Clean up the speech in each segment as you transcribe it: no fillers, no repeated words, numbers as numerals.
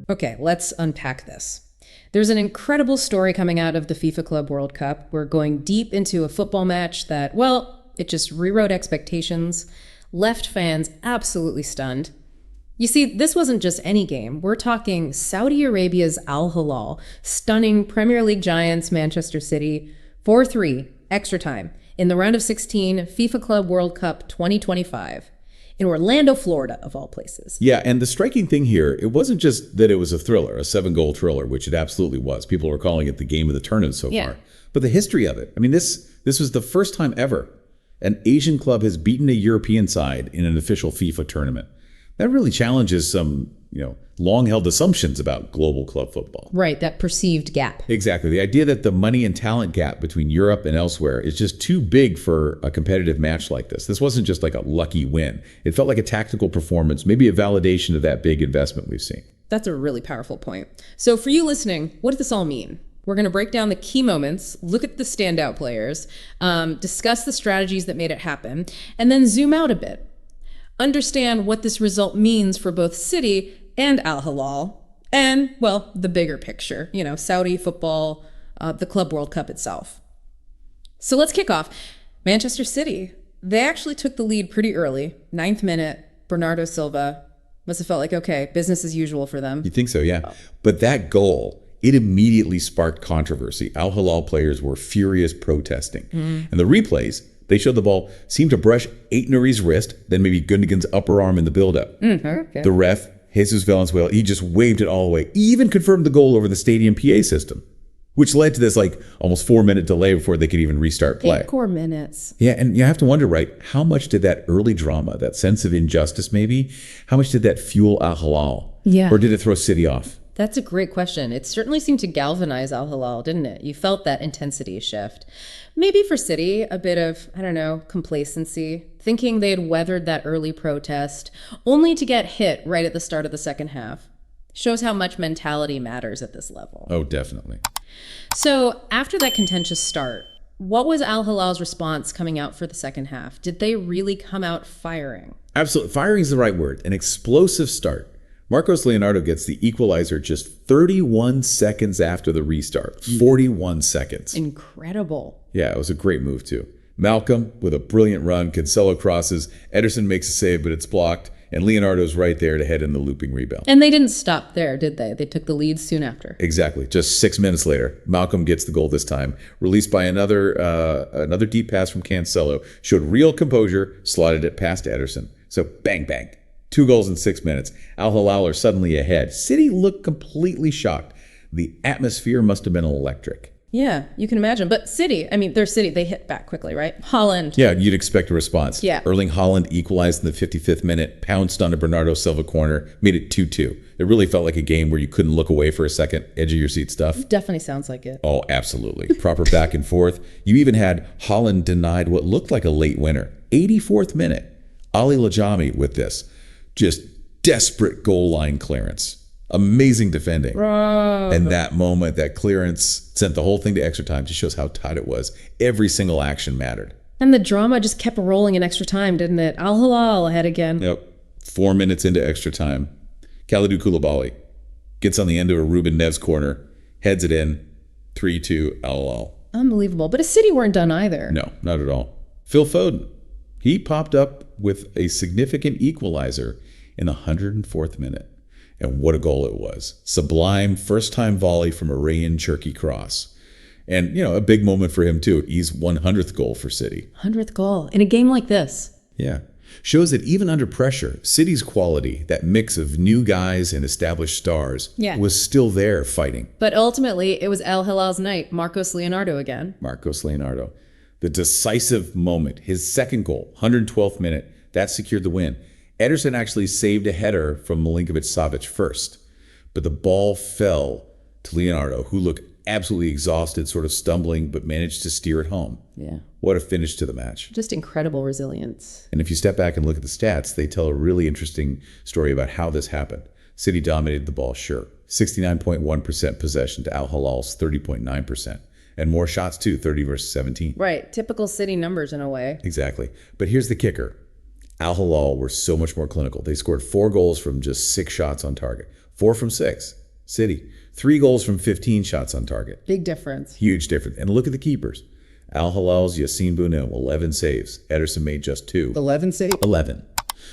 Okay, let's unpack this. There's an incredible story coming out of the FIFA Club World Cup. We're going deep into a football match that, well, it just rewrote expectations, left fans absolutely stunned. You see, this wasn't just any game. We're talking Saudi Arabia's Al Hilal, stunning Premier League giants Manchester City, 4-3, extra time, in the round of 16 FIFA Club World Cup 2025. In Orlando, Florida, of all places. Yeah, and the striking thing here, it wasn't just that it was a thriller, a 7-goal thriller, which it absolutely was. People were calling it the game of the tournament so far. But the history of it, I mean, this was the first time ever an Asian club has beaten a European side in an official FIFA tournament. That really challenges some, long-held assumptions about global club football. Right, that perceived gap. Exactly. The idea that the money and talent gap between Europe and elsewhere is just too big for a competitive match like this. This wasn't just like a lucky win. It felt like a tactical performance, maybe a validation of that big investment we've seen. That's a really powerful point. So for you listening, what does this all mean? We're going to break down the key moments, look at the standout players, discuss the strategies that made it happen, and then zoom out a bit. Understand what this result means for both City and Al Hilal, and, well, the bigger picture, Saudi football, the Club World Cup itself. So let's kick off. Manchester City, they actually took the lead pretty early, 9th minute, Bernardo Silva. Must have felt like, okay, business as usual for them. You think so, yeah. But that goal, it immediately sparked controversy. Al Hilal players were furious protesting. And the replays, they showed the ball seemed to brush Aït-Nouri's wrist, then maybe Gundogan's upper arm in the build-up. Okay. The ref, Jesus Valenzuela, he just waved it all away. He even confirmed the goal over the stadium PA system, which led to this almost 4-minute delay before they could even restart play. 8 core minutes. Yeah, and you have to wonder, right, how much did that early drama, that sense of injustice maybe, how much did that fuel Al Hilal? Yeah. Or did it throw City off? That's a great question. It certainly seemed to galvanize Al Hilal, didn't it? You felt that intensity shift. Maybe for City, a bit of, complacency, thinking they had weathered that early protest, only to get hit right at the start of the second half. Shows how much mentality matters at this level. Oh, definitely. So after that contentious start, what was Al Hilal's response coming out for the second half? Did they really come out firing? Absolutely. Firing is the right word. An explosive start. Marcos Leonardo gets the equalizer just 31 seconds after the restart. 41 seconds. Incredible. Yeah, it was a great move too. Malcom with a brilliant run. Cancelo crosses. Ederson makes a save, but it's blocked. And Leonardo's right there to head in the looping rebound. And they didn't stop there, did they? They took the lead soon after. Exactly. Just 6 minutes later, Malcom gets the goal this time. Released by another deep pass from Cancelo. Showed real composure. Slotted it past Ederson. So bang, bang. 2 goals in 6 minutes. Al Hilal are suddenly ahead. City looked completely shocked. The atmosphere must have been electric. Yeah, you can imagine. But City, they're City. They hit back quickly, right? Haaland. Yeah, you'd expect a response. Yeah. Erling Haaland equalized in the 55th minute, pounced on a Bernardo Silva corner, made it 2-2. It really felt like a game where you couldn't look away for a second, edge of your seat stuff. Definitely sounds like it. Oh, absolutely. Proper back and forth. You even had Haaland denied what looked like a late winner. 84th minute. Ali Lajami with this. Just desperate goal line clearance. Amazing defending. And that moment, that clearance sent the whole thing to extra time. Just shows how tight it was. Every single action mattered. And the drama just kept rolling in extra time, didn't it? Al Hilal ahead again. Yep. 4 minutes into extra time. Kalidou Koulibaly gets on the end of a Ruben Neves corner, heads it in, 3-2 Al Hilal. Unbelievable. But a City weren't done either. No, not at all. Phil Foden, he popped up with a significant equalizer in the 104th minute. And what a goal it was. Sublime first-time volley from a Rayan Cherky cross. And, a big moment for him, too. He's 100th goal for City. 100th goal in a game like this. Yeah. Shows that even under pressure, City's quality, that mix of new guys and established stars, was still there fighting. But ultimately, it was Al Hilal's night. Marcos Leonardo again. Marcos Leonardo. The decisive moment, his second goal, 112th minute, that secured the win. Ederson actually saved a header from Milinkovic-Savic first, but the ball fell to Leonardo, who looked absolutely exhausted, sort of stumbling, but managed to steer it home. Yeah. What a finish to the match. Just incredible resilience. And if you step back and look at the stats, they tell a really interesting story about how this happened. City dominated the ball, sure. 69.1% possession to Al Hilal's 30.9%. And more shots too, 30 versus 17. Right, typical City numbers in a way. Exactly. But here's the kicker. Al Hilal were so much more clinical. They scored 4 goals from just 6 shots on target. 4 from 6. City. 3 goals from 15 shots on target. Big difference. Huge difference. And look at the keepers. Al Hilal's Yassine Bounou, 11 saves. Ederson made just 2. 11 saves? 11.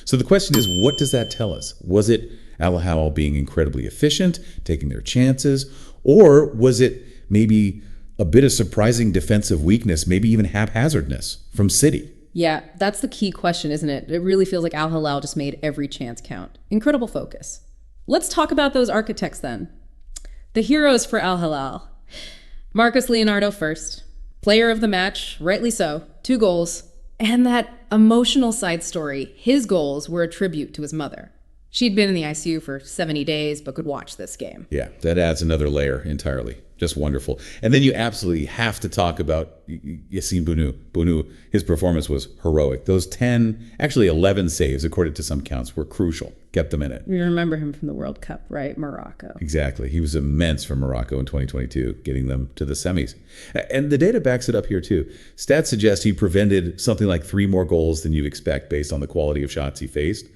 So the question is, what does that tell us? Was it Al Hilal being incredibly efficient, taking their chances, or was it maybe a bit of surprising defensive weakness, maybe even haphazardness from City? Yeah, that's the key question, isn't it? It really feels like Al Hilal just made every chance count. Incredible focus. Let's talk about those architects then. The heroes for Al Hilal. Marcos Leonardo first. Player of the match, rightly so. 2 goals. And that emotional side story. His goals were a tribute to his mother. She'd been in the ICU for 70 days, but could watch this game. Yeah, that adds another layer entirely. Just wonderful. And then you absolutely have to talk about Yassine Bounou. Bounou, his performance was heroic. Those 11 saves, according to some counts, were crucial. Kept them in it. We remember him from the World Cup, right? Morocco. Exactly. He was immense for Morocco in 2022, getting them to the semis. And the data backs it up here too. Stats suggest he prevented something like 3 more goals than you'd expect based on the quality of shots he faced.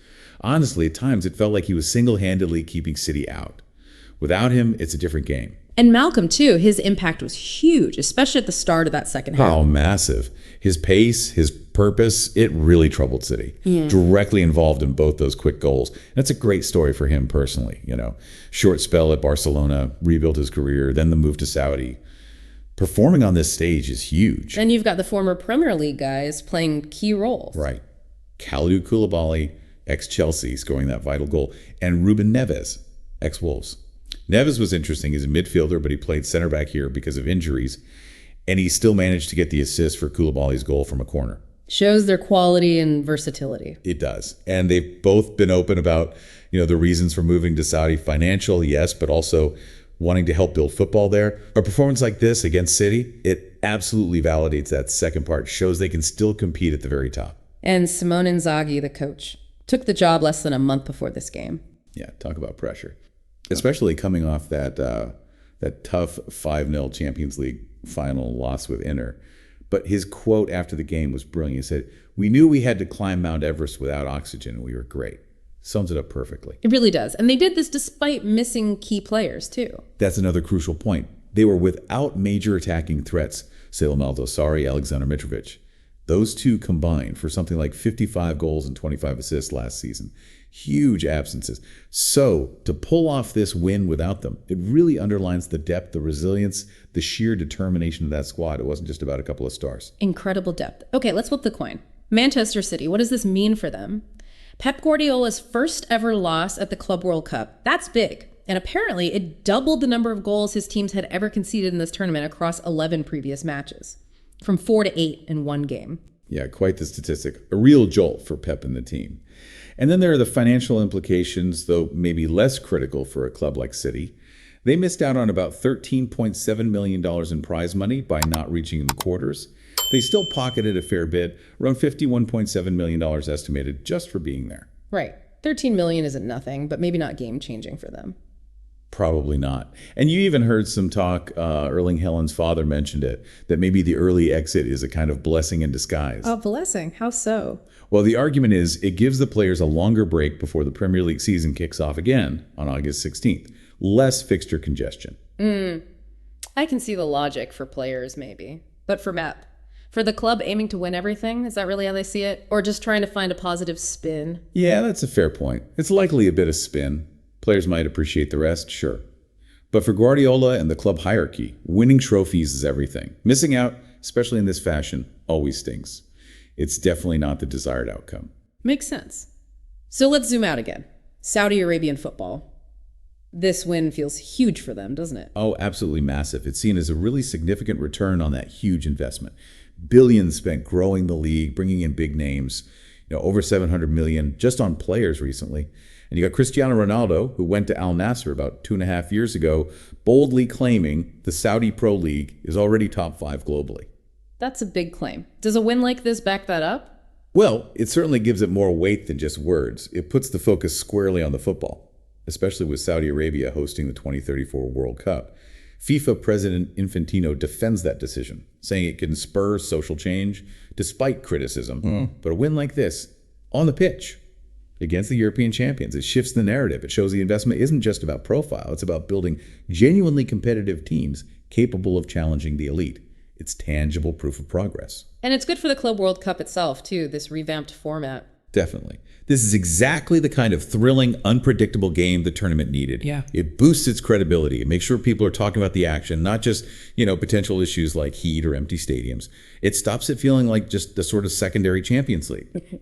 Honestly, at times it felt like he was single-handedly keeping City out. Without him, it's a different game. And Malcom, too, his impact was huge, especially at the start of that second half. Oh, massive. His pace, his purpose, it really troubled City. Yeah. Directly involved in both those quick goals. That's a great story for him personally. Short spell at Barcelona, rebuilt his career, then the move to Saudi. Performing on this stage is huge. And you've got the former Premier League guys playing key roles. Right. Kalidou Koulibaly, ex-Chelsea, scoring that vital goal, and Ruben Neves, ex-Wolves. Neves was interesting. He's a midfielder, but he played center back here because of injuries, and he still managed to get the assist for Koulibaly's goal from a corner. Shows their quality and versatility. It does. And they've both been open about, the reasons for moving to Saudi. Financial, yes, but also wanting to help build football there. A performance like this against City, it absolutely validates that second part, shows they can still compete at the very top. And Simone Inzaghi, the coach, took the job less than a month before this game. Yeah, talk about pressure. Especially coming off that tough 5-0 Champions League final loss with Inter. But his quote after the game was brilliant. He said, "We knew we had to climb Mount Everest without oxygen, and we were great." Sums it up perfectly. It really does. And they did this despite missing key players, too. That's another crucial point. They were without major attacking threats. Salem Al-Dosari, Alexander Mitrovic. Those two combined for something like 55 goals and 25 assists last season. Huge absences. So to pull off this win without them, it really underlines the depth, the resilience, the sheer determination of that squad. It wasn't just about a couple of stars. Incredible depth. Okay, let's flip the coin. Manchester City, what does this mean for them? Pep Guardiola's first ever loss at the Club World Cup. That's big. And apparently it doubled the number of goals his teams had ever conceded in this tournament across 11 previous matches. From 4 to 8 in one game. Yeah, quite the statistic. A real jolt for Pep and the team. And then there are the financial implications, though maybe less critical for a club like City. They missed out on about $13.7 million in prize money by not reaching the quarters. They still pocketed a fair bit, around $51.7 million estimated just for being there. Right. 13 million isn't nothing, but maybe not game-changing for them. Probably not. And you even heard some talk, Erling Haaland's father mentioned it, that maybe the early exit is a kind of blessing in disguise. A blessing? How so? Well, the argument is it gives the players a longer break before the Premier League season kicks off again on August 16th. Less fixture congestion. I can see the logic for players, maybe. But for Pep, for the club aiming to win everything, is that really how they see it? Or just trying to find a positive spin? Yeah, that's a fair point. It's likely a bit of spin. Players might appreciate the rest, sure. But for Guardiola and the club hierarchy, winning trophies is everything. Missing out, especially in this fashion, always stings. It's definitely not the desired outcome. Makes sense. So let's zoom out again. Saudi Arabian football. This win feels huge for them, doesn't it? Oh, absolutely massive. It's seen as a really significant return on that huge investment. Billions spent growing the league, bringing in big names. Over 700 million just on players recently. And you got Cristiano Ronaldo, who went to Al Nassr about 2.5 years ago, boldly claiming the Saudi Pro League is already top 5 globally. That's a big claim. Does a win like this back that up? Well, it certainly gives it more weight than just words. It puts the focus squarely on the football, especially with Saudi Arabia hosting the 2034 World Cup. FIFA President Infantino defends that decision, saying it can spur social change despite criticism. But a win like this, on the pitch, against the European champions. It shifts the narrative. It shows the investment isn't just about profile. It's about building genuinely competitive teams capable of challenging the elite. It's tangible proof of progress. And it's good for the Club World Cup itself, too, this revamped format. Definitely. This is exactly the kind of thrilling, unpredictable game the tournament needed. Yeah. It boosts its credibility. It makes sure people are talking about the action, not just, potential issues like heat or empty stadiums. It stops it feeling like just the sort of secondary Champions League.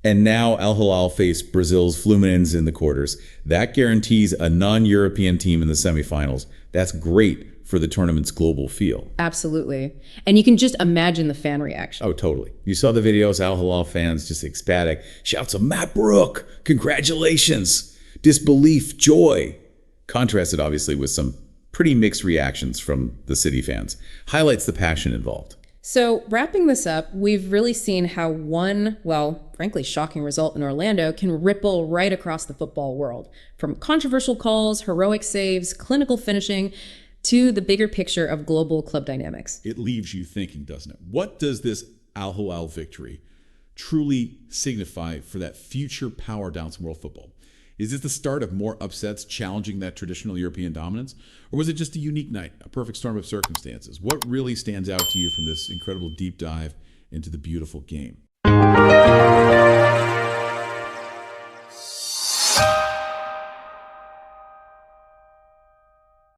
And now Al Hilal face Brazil's Fluminense in the quarters. That guarantees a non-European team in the semifinals. That's great for the tournament's global feel. Absolutely. And you can just imagine the fan reaction. Oh, totally. You saw the videos, Al Hilal fans just ecstatic. Shouts of Mabruk, congratulations, disbelief, joy. Contrasted, obviously, with some pretty mixed reactions from the City fans. Highlights the passion involved. So wrapping this up, we've really seen how one, frankly, shocking result in Orlando can ripple right across the football world. From controversial calls, heroic saves, clinical finishing, to the bigger picture of global club dynamics. It leaves you thinking, doesn't it? What does this Al Hilal victory truly signify for that future power dance in world football? Is this the start of more upsets challenging that traditional European dominance? Or was it just a unique night, a perfect storm of circumstances? What really stands out to you from this incredible deep dive into the beautiful game?